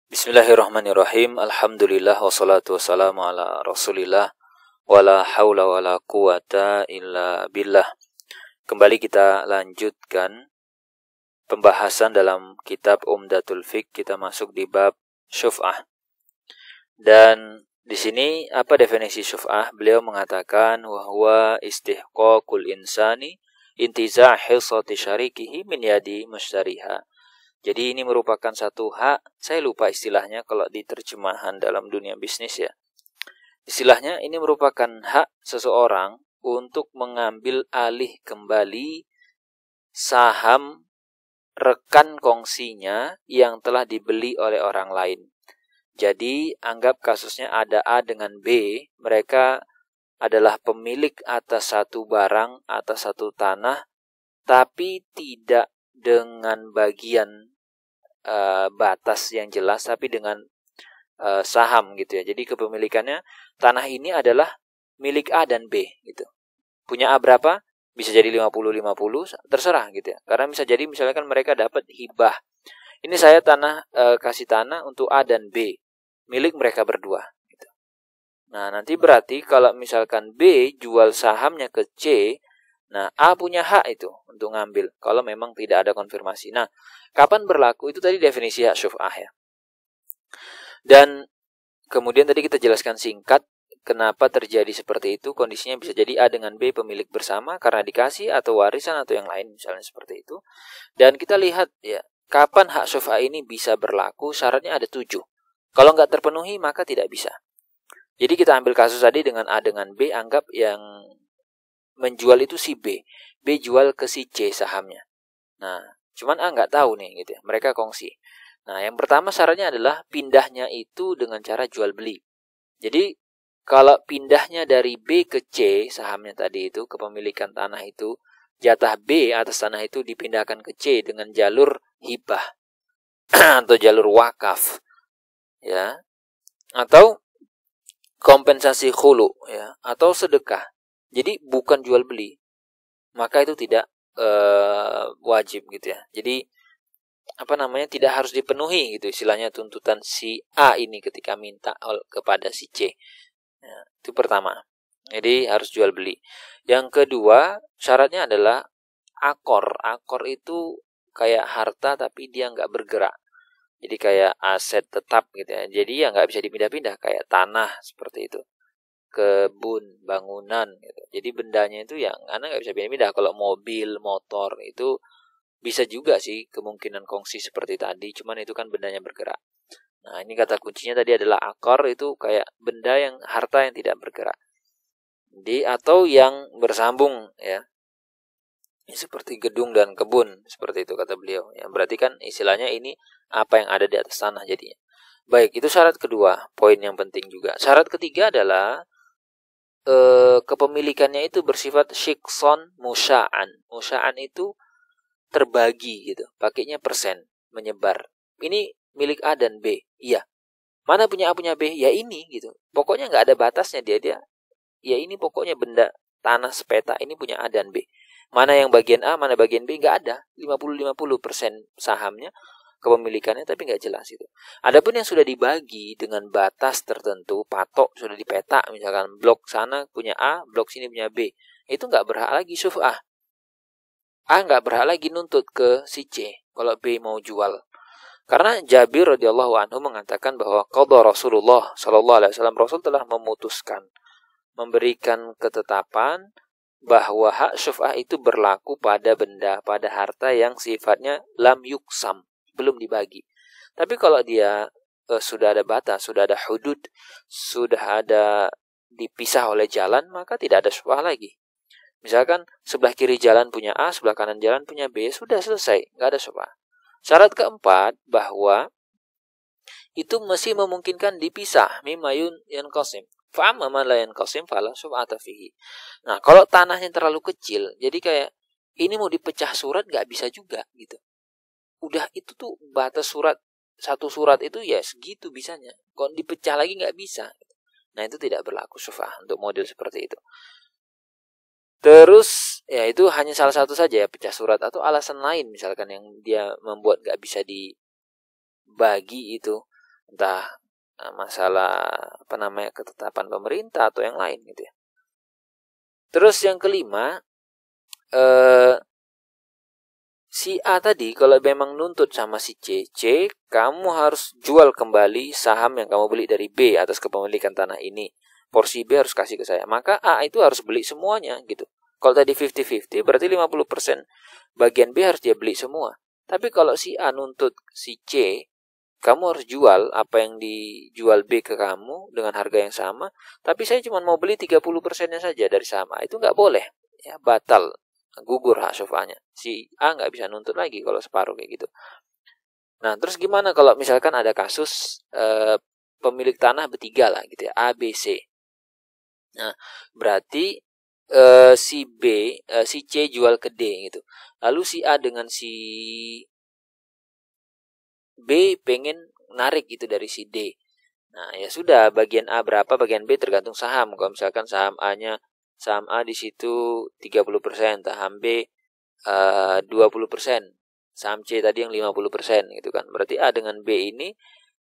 Bismillahirrahmanirrahim. Alhamdulillah wassalatu wassalamu ala Rasulillah wala haula wala quwata illa billah. Kembali kita lanjutkan pembahasan dalam kitab Umdatul Fiqh. Kita masuk di bab syuf'ah. Dan di sini apa definisi syuf'ah? Beliau mengatakan wahwa istihqaqul insani intiza' hissati syarikihi min yadi mushtariha. Jadi ini merupakan satu hak, saya lupa istilahnya kalau di terjemahan dalam dunia bisnis ya. Istilahnya ini merupakan hak seseorang untuk mengambil alih kembali saham rekan kongsinya yang telah dibeli oleh orang lain. Jadi anggap kasusnya ada A dengan B, mereka adalah pemilik atas satu barang, atas satu tanah, tapi tidak dengan bagian batas yang jelas, tapi dengan saham gitu ya. Jadi kepemilikannya tanah ini adalah milik A dan B gitu. Punya A berapa? Bisa jadi 50-50, terserah gitu ya. Karena bisa jadi misalkan mereka dapat hibah. Ini saya kasih tanah untuk A dan B, milik mereka berdua gitu. Nah, nanti berarti kalau misalkan B jual sahamnya ke C, nah, A punya hak itu untuk ngambil kalau memang tidak ada konfirmasi. Nah, kapan berlaku? Itu tadi definisi hak syuf'ah ya. Dan kemudian tadi kita jelaskan singkat kenapa terjadi seperti itu. Kondisinya bisa jadi A dengan B pemilik bersama karena dikasih atau warisan atau yang lain misalnya seperti itu. Dan kita lihat ya, kapan hak syuf'ah ini bisa berlaku? Syaratnya ada 7. Kalau nggak terpenuhi maka tidak bisa. Jadi kita ambil kasus tadi dengan A dengan B, anggap yang menjual itu si B. B jual ke si C sahamnya. Nah, cuman A nggak tahu nih gitu ya. Mereka kongsi. Nah, yang pertama syaratnya adalah pindahnya itu dengan cara jual beli. Jadi, kalau pindahnya dari B ke C sahamnya tadi itu, kepemilikan tanah itu, jatah B atas tanah itu dipindahkan ke C dengan jalur hibah atau jalur wakaf. Ya. Atau kompensasi khulu ya, atau sedekah. Jadi bukan jual beli, maka itu tidak wajib gitu ya. Jadi tidak harus dipenuhi gitu istilahnya tuntutan si A ini ketika minta kepada si C. Nah, itu pertama. Jadi harus jual beli. Yang kedua syaratnya adalah akor. Akor itu kayak harta tapi dia nggak bergerak. Jadi kayak aset tetap gitu ya. Jadi ya nggak bisa dipindah-pindah kayak tanah seperti itu. Kebun, bangunan gitu. Jadi bendanya itu yang Anda nggak bisa pindah-pindah. Kalau mobil, motor itu bisa juga sih kemungkinan kongsi seperti tadi, cuman itu kan bendanya bergerak. Nah, ini kata kuncinya tadi adalah akor, itu kayak benda yang harta yang tidak bergerak. Atau yang bersambung ya. Ini seperti gedung dan kebun, seperti itu kata beliau. Yang berarti kan istilahnya ini apa yang ada di atas tanah jadinya. Baik, itu syarat kedua, poin yang penting juga. Syarat ketiga adalah kepemilikannya itu bersifat syikson musya'an. Musya'an itu terbagi gitu, pakainya persen, menyebar. Ini milik A dan B. Iya. Mana punya A punya B? Ya ini gitu. Pokoknya nggak ada batasnya dia. Ya ini pokoknya benda tanah sepeta ini punya A dan B. Mana yang bagian A, mana bagian B, nggak ada. 50-50% sahamnya, kepemilikannya, tapi nggak jelas itu. Adapun yang sudah dibagi dengan batas tertentu, patok sudah dipeta, misalkan blok sana punya A, blok sini punya B, itu nggak berhak lagi syuf'ah. A nggak berhak lagi nuntut ke si C kalau B mau jual. Karena Jabir radhiyallahu anhu mengatakan bahwa qadha Rasulullah sallallahu alaihi wasallam, Rasul telah memutuskan, memberikan ketetapan bahwa hak syuf'ah itu berlaku pada benda, pada harta yang sifatnya lam yuksam, belum dibagi. Tapi kalau dia sudah ada batas, sudah ada hudud, sudah ada dipisah oleh jalan, maka tidak ada syuf'ah lagi. Misalkan sebelah kiri jalan punya A, sebelah kanan jalan punya B, sudah selesai, nggak ada syuf'ah. Syarat keempat bahwa itu masih memungkinkan dipisah, mimayun yanqasim. Fa'amma man la yanqasim fala syuf'ata fihi. Nah, kalau tanahnya terlalu kecil, jadi kayak ini mau dipecah surat nggak bisa juga gitu. Udah itu tuh batas surat, satu surat itu ya segitu bisanya. Kalau dipecah lagi nggak bisa. Nah, itu tidak berlaku syuf'ah untuk model seperti itu. Terus ya itu hanya salah satu saja ya, pecah surat atau alasan lain misalkan yang dia membuat nggak bisa dibagi itu. entah masalah ketetapan pemerintah atau yang lain gitu ya. Terus yang kelima, si A tadi kalau memang nuntut sama si C, kamu harus jual kembali saham yang kamu beli dari B atas kepemilikan tanah ini. Porsi B harus kasih ke saya. Maka A itu harus beli semuanya gitu. Kalau tadi 50-50 berarti 50% bagian B harus dia beli semua. Tapi kalau si A nuntut si C, kamu harus jual apa yang dijual B ke kamu dengan harga yang sama, tapi saya cuma mau beli 30%-nya saja dari saham A. Itu nggak boleh. Ya, batal. Gugur hak syufa'nya. Si A nggak bisa nuntut lagi kalau separuh kayak gitu. Nah, terus gimana kalau misalkan ada kasus pemilik tanah bertiga lah gitu ya, A, B, C. Nah, berarti si C jual ke D gitu. Lalu si A dengan si B pengen narik gitu dari si D. Nah, ya sudah, bagian A berapa, bagian B tergantung saham. Kalau misalkan saham A di situ 30%, saham B 20%, saham C tadi yang 50% gitu kan. Berarti A dengan B ini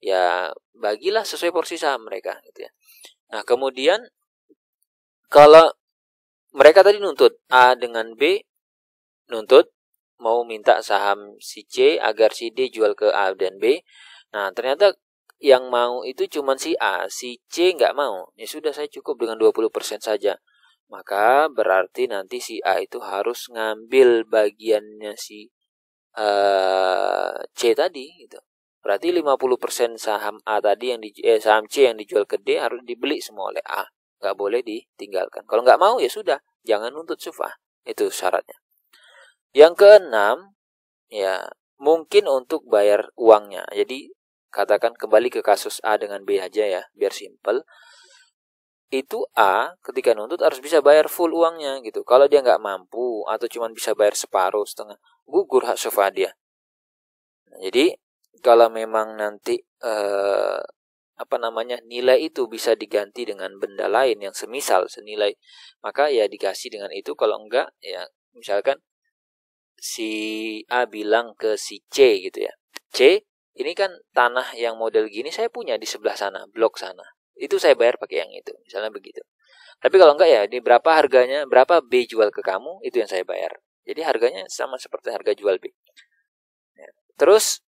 ya bagilah sesuai porsi saham mereka gitu ya. Nah, kemudian kalau mereka tadi nuntut A dengan B nuntut mau minta saham si C agar si D jual ke A dan B. Nah, ternyata yang mau itu cuma si A, si C nggak mau. Ya sudah, saya cukup dengan 20% saja. Maka berarti nanti si A itu harus ngambil bagiannya si C tadi gitu. Berarti 50% saham A tadi saham C yang dijual ke D harus dibeli semua oleh A. Nggak boleh ditinggalkan. Kalau nggak mau ya sudah, jangan nuntut syuf'ah. Itu syaratnya. Yang keenam, ya mungkin untuk bayar uangnya. Jadi katakan kembali ke kasus A dengan B aja ya, biar simple. Itu A ketika nuntut harus bisa bayar full uangnya gitu. Kalau dia nggak mampu atau cuma bisa bayar separuh, setengah, gugur hak syuf'ah dia. Nah, jadi kalau memang nanti nilai itu bisa diganti dengan benda lain yang senilai, maka ya dikasih dengan itu. Kalau enggak ya misalkan si A bilang ke si C gitu ya, C, ini kan tanah yang model gini saya punya di sebelah sana, blok sana. Itu saya bayar pakai yang itu, misalnya begitu. Tapi kalau enggak ya, ini berapa harganya, berapa B jual ke kamu, itu yang saya bayar. Jadi harganya sama seperti harga jual B. Ya. Terus,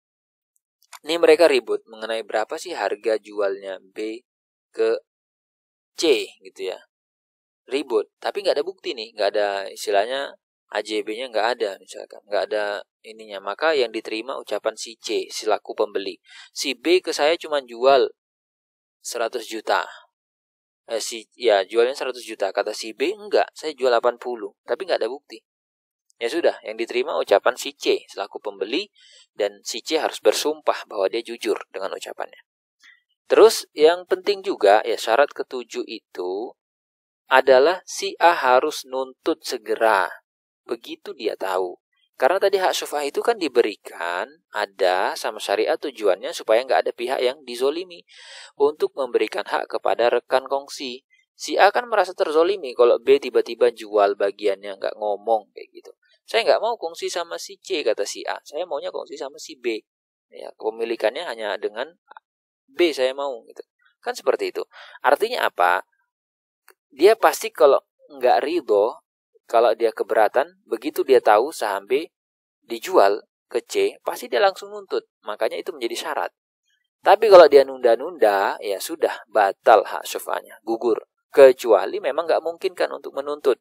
ini mereka ribut mengenai berapa sih harga jualnya B ke C gitu ya. Ribut, tapi nggak ada bukti nih, nggak ada istilahnya AJB-nya nggak ada misalkan, nggak ada ininya. Maka yang diterima ucapan si C selaku pembeli. Si B ke saya cuma jual 100 juta. Jualnya 100 juta. Kata si B, enggak, saya jual 80. Tapi nggak ada bukti. Ya sudah, yang diterima ucapan si C selaku pembeli, dan si C harus bersumpah bahwa dia jujur dengan ucapannya. Terus yang penting juga ya, syarat ketujuh itu adalah si A harus nuntut segera. Begitu dia tahu. Karena tadi hak syuf'ah itu kan diberikan ada sama syariat tujuannya supaya nggak ada pihak yang dizolimi, untuk memberikan hak kepada rekan kongsi. Si A kan merasa terzolimi kalau B tiba-tiba jual bagiannya, nggak ngomong kayak gitu. Saya nggak mau kongsi sama si C, kata si A. Saya maunya kongsi sama si B. Ya, kepemilikannya hanya dengan B saya mau gitu. Kan seperti itu. Artinya apa? Dia pasti kalau nggak ridho, kalau dia keberatan, begitu dia tahu saham B dijual ke C, pasti dia langsung nuntut. Makanya itu menjadi syarat. Tapi kalau dia nunda-nunda, ya sudah, batal hak syuf'ahnya, gugur. Kecuali memang nggak mungkin kan untuk menuntut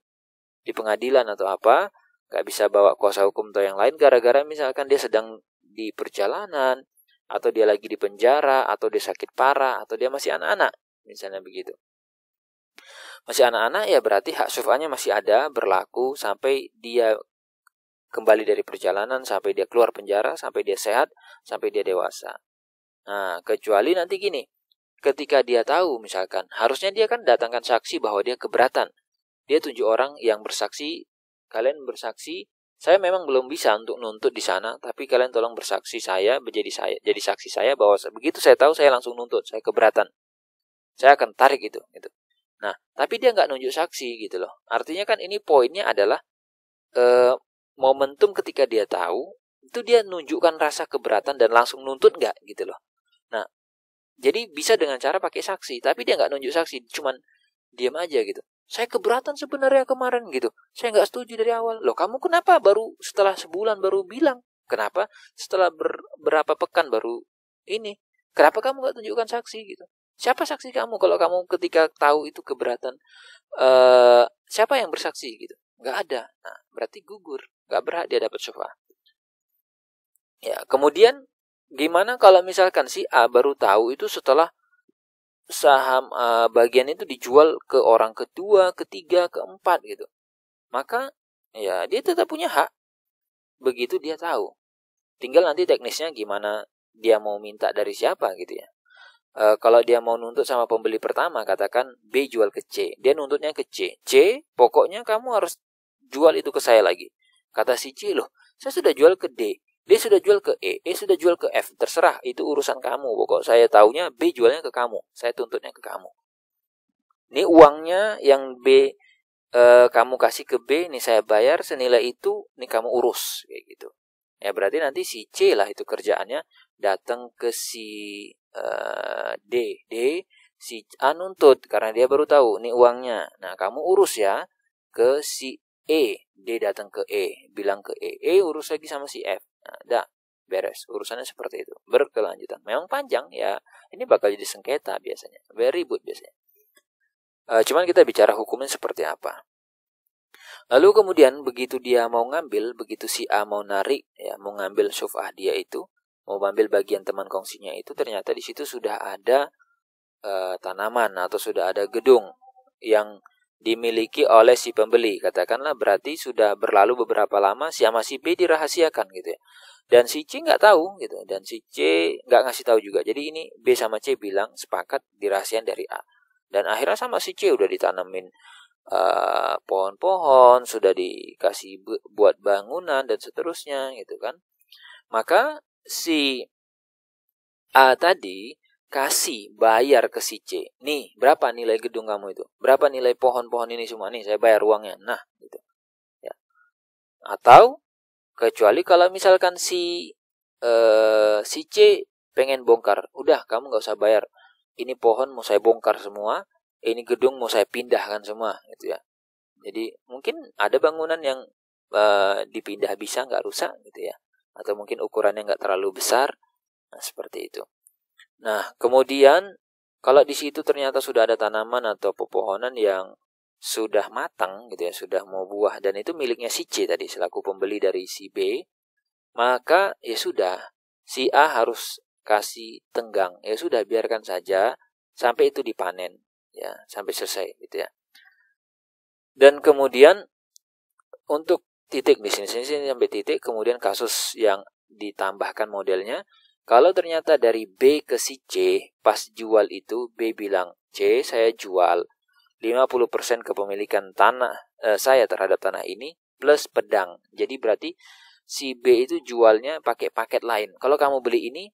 di pengadilan atau apa, nggak bisa bawa kuasa hukum atau yang lain, gara-gara misalkan dia sedang di perjalanan, atau dia lagi di penjara, atau dia sakit parah, atau dia masih anak-anak, misalnya begitu. Masih anak-anak ya berarti hak syuf'ahnya masih ada, berlaku sampai dia kembali dari perjalanan, sampai dia keluar penjara, sampai dia sehat, sampai dia dewasa. Nah, kecuali nanti gini, ketika dia tahu misalkan, harusnya dia kan datangkan saksi bahwa dia keberatan. Dia tunjuk orang yang bersaksi, kalian bersaksi, saya memang belum bisa untuk nuntut di sana, tapi kalian tolong bersaksi jadi saksi saya bahwa begitu saya tahu saya langsung nuntut, saya keberatan. Saya akan tarik itu gitu. Nah, tapi dia nggak nunjuk saksi gitu loh. Artinya kan ini poinnya adalah momentum ketika dia tahu, itu dia nunjukkan rasa keberatan dan langsung nuntut nggak gitu loh. Nah, Jadi bisa dengan cara pakai saksi, tapi dia nggak nunjuk saksi, cuman diam aja gitu. Saya keberatan sebenarnya kemarin gitu. Saya nggak setuju dari awal. Loh, kamu kenapa baru setelah sebulan baru bilang? Kenapa setelah berapa pekan baru ini? Kenapa kamu nggak tunjukkan saksi gitu? Siapa saksi kamu kalau kamu ketika tahu itu keberatan? Siapa yang bersaksi gitu? Nggak ada. Nah, berarti gugur. Nggak berhak dia dapat syafa'ah. Ya, kemudian gimana kalau misalkan si A baru tahu itu setelah saham bagian itu dijual ke orang kedua, ketiga, keempat gitu. Maka ya dia tetap punya hak begitu dia tahu. Tinggal nanti teknisnya gimana dia mau minta dari siapa gitu ya. Kalau dia mau nuntut sama pembeli pertama, katakan B jual ke C, dia nuntutnya ke C. C, pokoknya kamu harus jual itu ke saya lagi. Kata si C, loh, saya sudah jual ke D. D sudah jual ke E sudah jual ke F. Terserah, itu urusan kamu. Pokok saya taunya B jualnya ke kamu. Saya tuntutnya ke kamu. Ini uangnya yang B kamu kasih ke B, ini saya bayar senilai itu, ini kamu urus kayak gitu. Ya berarti nanti si C lah itu kerjaannya datang ke si D. Si A nuntut karena dia baru tahu ini uangnya. Nah, kamu urus ya ke si E. D datang ke E, bilang ke E urus lagi sama si F. Nah, dah beres. Urusannya seperti itu. Berkelanjutan. Memang panjang ya. Ini bakal jadi sengketa biasanya. Very ribut biasanya. Cuman kita bicara hukumnya seperti apa. Lalu kemudian begitu dia mau ngambil, begitu si A mau narik, ya mau ngambil syuf'ah dia itu, mau ngambil bagian teman kongsinya itu, ternyata di situ sudah ada tanaman atau sudah ada gedung yang dimiliki oleh si pembeli. Katakanlah berarti sudah berlalu beberapa lama si A sama si B dirahasiakan gitu ya. Dan si C nggak tahu gitu, dan si C nggak ngasih tahu juga. Jadi ini B sama C bilang sepakat dirahasiakan dari A. Dan akhirnya sama si C udah ditanamin pohon-pohon, sudah dikasih buat bangunan dan seterusnya gitu kan. Maka si A tadi kasih bayar ke si C. Nih, berapa nilai gedung kamu itu? Berapa nilai pohon-pohon ini semua? Nih, saya bayar uangnya. Nah, gitu. Ya. Atau kecuali kalau misalkan si C pengen bongkar, udah kamu nggak usah bayar. Ini pohon mau saya bongkar semua, ini gedung mau saya pindahkan semua, gitu ya. Jadi mungkin ada bangunan yang dipindah bisa nggak rusak, gitu ya. Atau mungkin ukurannya nggak terlalu besar. Nah, seperti itu. Nah, kemudian kalau di situ ternyata sudah ada tanaman atau pepohonan yang sudah matang gitu ya, sudah mau buah dan itu miliknya si C tadi selaku pembeli dari si B, maka ya sudah, si A harus kasih tenggang. Ya sudah, biarkan saja sampai itu dipanen ya, sampai selesai gitu ya. Dan kemudian untuk titik di sini sampai titik, kemudian kasus yang ditambahkan modelnya, kalau ternyata dari B ke si C, pas jual itu B bilang, C saya jual 50% kepemilikan tanah saya terhadap tanah ini plus pedang. Jadi berarti si B itu jualnya pakai paket lain. Kalau kamu beli ini,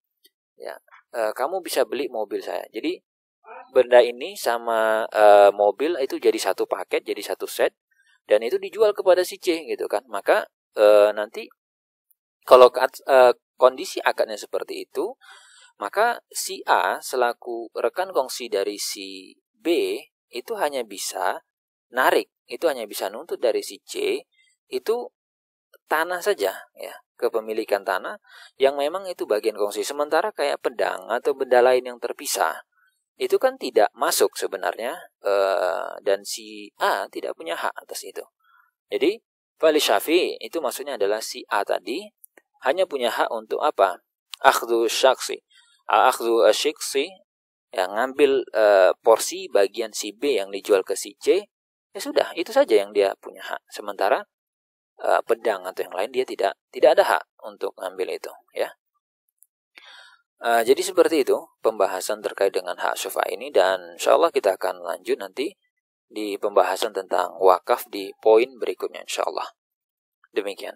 ya kamu bisa beli mobil saya. Jadi benda ini sama mobil itu jadi satu paket, jadi satu set, dan itu dijual kepada si C gitu kan. Maka nanti kalau kondisi akadnya seperti itu, maka si A selaku rekan kongsi dari si B itu hanya bisa narik, itu hanya bisa nuntut dari si C itu tanah saja ya, kepemilikan tanah yang memang itu bagian kongsi. Sementara kayak pedang atau benda lain yang terpisah itu kan tidak masuk sebenarnya, dan si A tidak punya hak atas itu. Jadi Fali Syafi'i itu maksudnya adalah si A tadi hanya punya hak untuk apa? Akhdhu syaksi. Akhdhu syaksi, yang ngambil porsi bagian si B yang dijual ke si C. Ya sudah, itu saja yang dia punya hak. Sementara pedang atau yang lain dia tidak ada hak untuk ngambil itu, ya. Jadi seperti itu pembahasan terkait dengan hak syufa'ah ini, dan insyaallah kita akan lanjut nanti di pembahasan tentang wakaf di poin berikutnya insyaallah. Demikian.